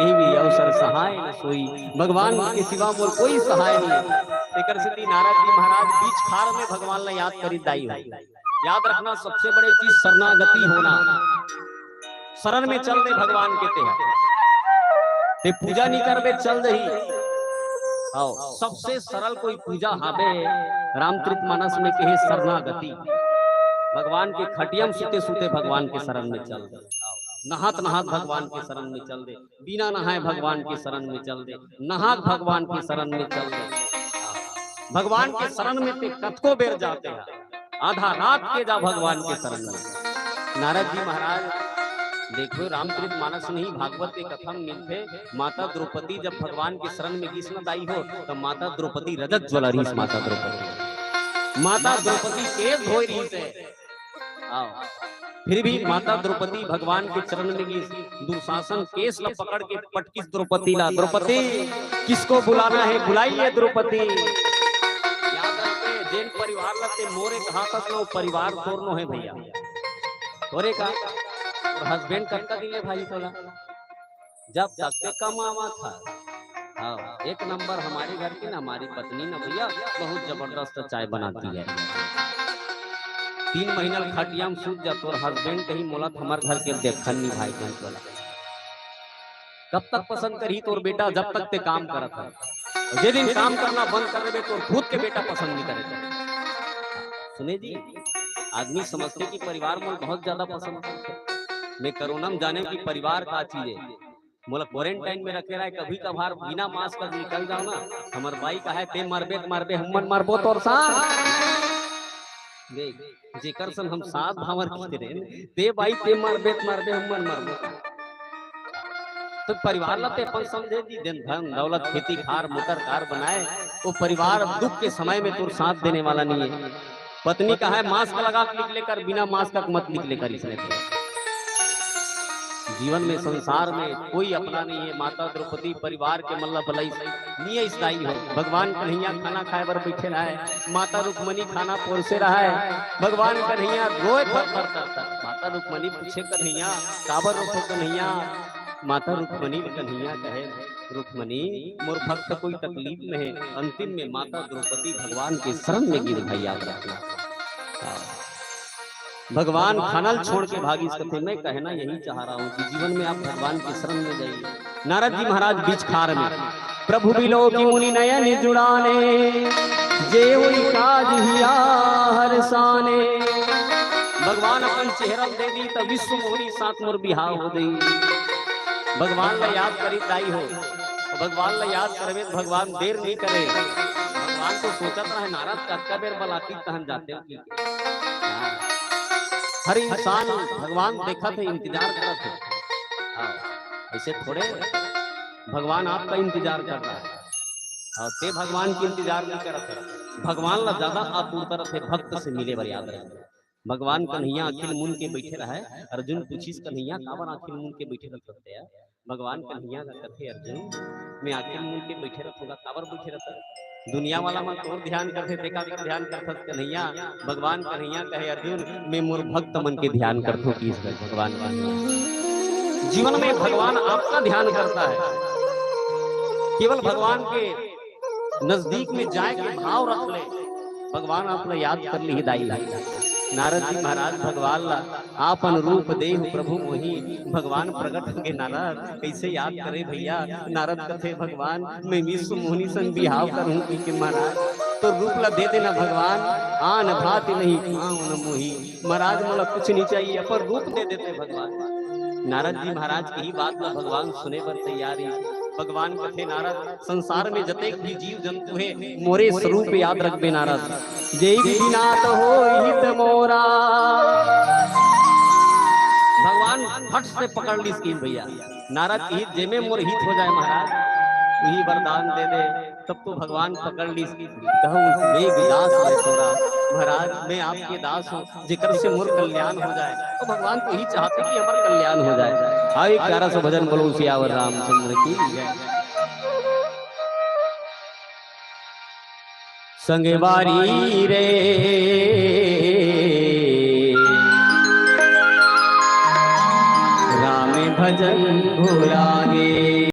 यही भी अवसर सहाय न सोई, भगवान के सिवा मोर कोई सहाय नहीं। लेकर सिद्धि नारद जी महाराज बीच खार में भगवान ने याद करी दाई हो। याद रखना सबसे बड़ी चीज शरणागति होना, शरण में चल दे भगवान के ते पूजा नहीं करबे चल दही। आओ सबसे सरल कोई पूजा हाबे रामचरितमानस में कहे शरणागति। भगवान के खटियम सुते सुते भगवान के शरण में चल दे, नहात नहात भगवान के शरण में चल दे, बिना नहाए भगवान के शरण में चल दे, नहात भगवान के शरण में चल दे। भगवान के शरण में ते कतको बेर जाते हैं, आधा रात के जा भगवान के शरण में। नारद जी महाराज देखो रामचरितमानस में ही भागवत के कथन मिलते। माता द्रौपदी जब भगवान के शरण में कृष्ण दाई हो तो माता द्रौपदी रजत ज्वल रही। माता द्रौपदी के धोई रही से आओ, फिर भी माता द्रौपदी भगवान के चरण में दुशासन केस ल पकड़ के पटकिस द्रौपदी ला, द्रौपदी किसको बुलाना है बुलाइए द्रौपदी। याद रखते जैन परिवार लगते मोरे कहा तक लो परिवार तोड़नो है भैया तोरे का और हस्बैंड करता दिले भाई थोड़ा जब तक से कमावा था। हाँ एक नंबर हमारे घर की ना हमारी पत्नी ना भैया बहुत जबरदस्त चाय बनाती है। 3 महीना खटियाम सूझ जाते और हस्बैंड कहीं मोलत हमारे घर के देखन नहीं भाई वाला कब तक पसंद करी तोर बेटा जब तक ते काम करत है। जे दिन काम करना बंद कर दे तो खुद के बेटा पसंद नहीं करे। सुने जी आदमी समझते कि परिवार में बहुत ज्यादा पसंद करते। मैं कोरोना में जाने की परिवार का चीज है मोला क्वारंटाइन में रखे रहा है। कभी कभार बिना मास्क का निकल जाओ ना हमार भाई का है ते मरबे मरबे हम मरबो तोर साथ देख जेकर सन हम साथ भावर की रहे ते भाई ते मरबे मरबे हम मरबो। तो परिवार लाते अपन समझे दी दिन धन दौलत खेती खार मोटर कार बनाए वो परिवार दुख के समय में तो साथ देने वाला नहीं है। पत्नी का है मास्क लगा के निकले कर बिना मास्क का मत निकले कर इसने जीवन में संसार में कोई अपना नहीं है। माता द्रौपदी परिवार के मल्ला भलाई नहीं स्थाई हो। भगवान कन्हैया खाना खाए बर बैठे रहा है, माता रुक्मणी खाना पोरसे रहा है। भगवान कन्हैया रोए माता रुक्मणी पूछे कन्हैया काबर रोको कन्हैया। माता रुक्मणी कन्हैया कहे रुक्मणी मोर भक्त कोई तकलीफ में है। अंतिम में माता द्रौपदी भगवान के शरण में गिर भाई याद रखना। भगवान खानल छोड़ के भागी इस कथे में कहना यही चाह रहा हूँ कि जीवन में आप भगवान के शरण में जाइए। नारद जी महाराज बीच खार में प्रभु बिलो की मुनि नयन जुड़ाने जे हुई काज हिया हरसाने। भगवान अपन चेहरा दे दी तो विश्व मोहनी साथ मोर बिहाव हो गई। भगवान ला याद करी दाई हो भगवान ला याद करवे भगवान देर नहीं करे। भगवान तो सोचत रहे नारद का बेर बलाती कहन जाते हो। हर इंसान भगवान देखा थे इंतजार करा थे ऐसे थोड़े भगवान आपका इंतजार कर रहा है और ते भगवान की इंतजार नहीं कर रहे। भगवान ला ज्यादा आतुरता रखे भक्त से मिले बर याद रहे। भगवान कन्हैया अखिल मुन के बैठे रहा है। अर्जुन पूछिस कन्हैया काबर अखिल मुन के बैठे रहते हैं। भगवान कन्हैया का कथे अर्जुन मैं अखिल मुन के बैठे रहूंगा काबर बैठे रहता है। दुनिया वाला मन तो ध्यान करते देखा भी ध्यान करता कन्हैया। भगवान कन्हैया कहे अर्जुन मैं मोर भक्त मन के ध्यान करता हूँ। भगवान जीवन में भगवान आपका ध्यान करता है। केवल भगवान के नजदीक में जाए के भाव रख ले भगवान आपने याद कर ली दाई। नारद जी महाराज भगवान ला आपन रूप देह प्रभु मोही भगवान प्रकट होंगे। नारद कैसे याद करे भैया। नारद कथे भगवान मैं विश्व मोहनी सन बिहाव करूं कि महाराज तो रूप ला दे देना भगवान आन भात नहीं पावन मोही। महाराज मोला कुछ नहीं चाहिए अपन रूप दे देते भगवान। नारद जी महाराज की ही बात ला भगवान सुने पर तैयारी। भगवान कथे नारद संसार में जतेक भी जीव जंतु है मोरे स्वरूप याद रखबे नारद। जय विनाथ हो हित मोरा। भगवान फट से पकड़ ली स्कीम भैया। नारद की हित जेमे मोर हित हो जाए महाराज वही वरदान दे दे। तब तो भगवान पकड़ ली दास है तोरा। महाराज मैं आपके दास हूँ जिक्र से मोर कल्याण हो जाए। तो भगवान तो ही चाहते कि हमारा कल्याण हो जाए। आए 1100 भजन बोलो सियावर रामचंद्र की जय। संगवारी रे राम भजन भुलागे।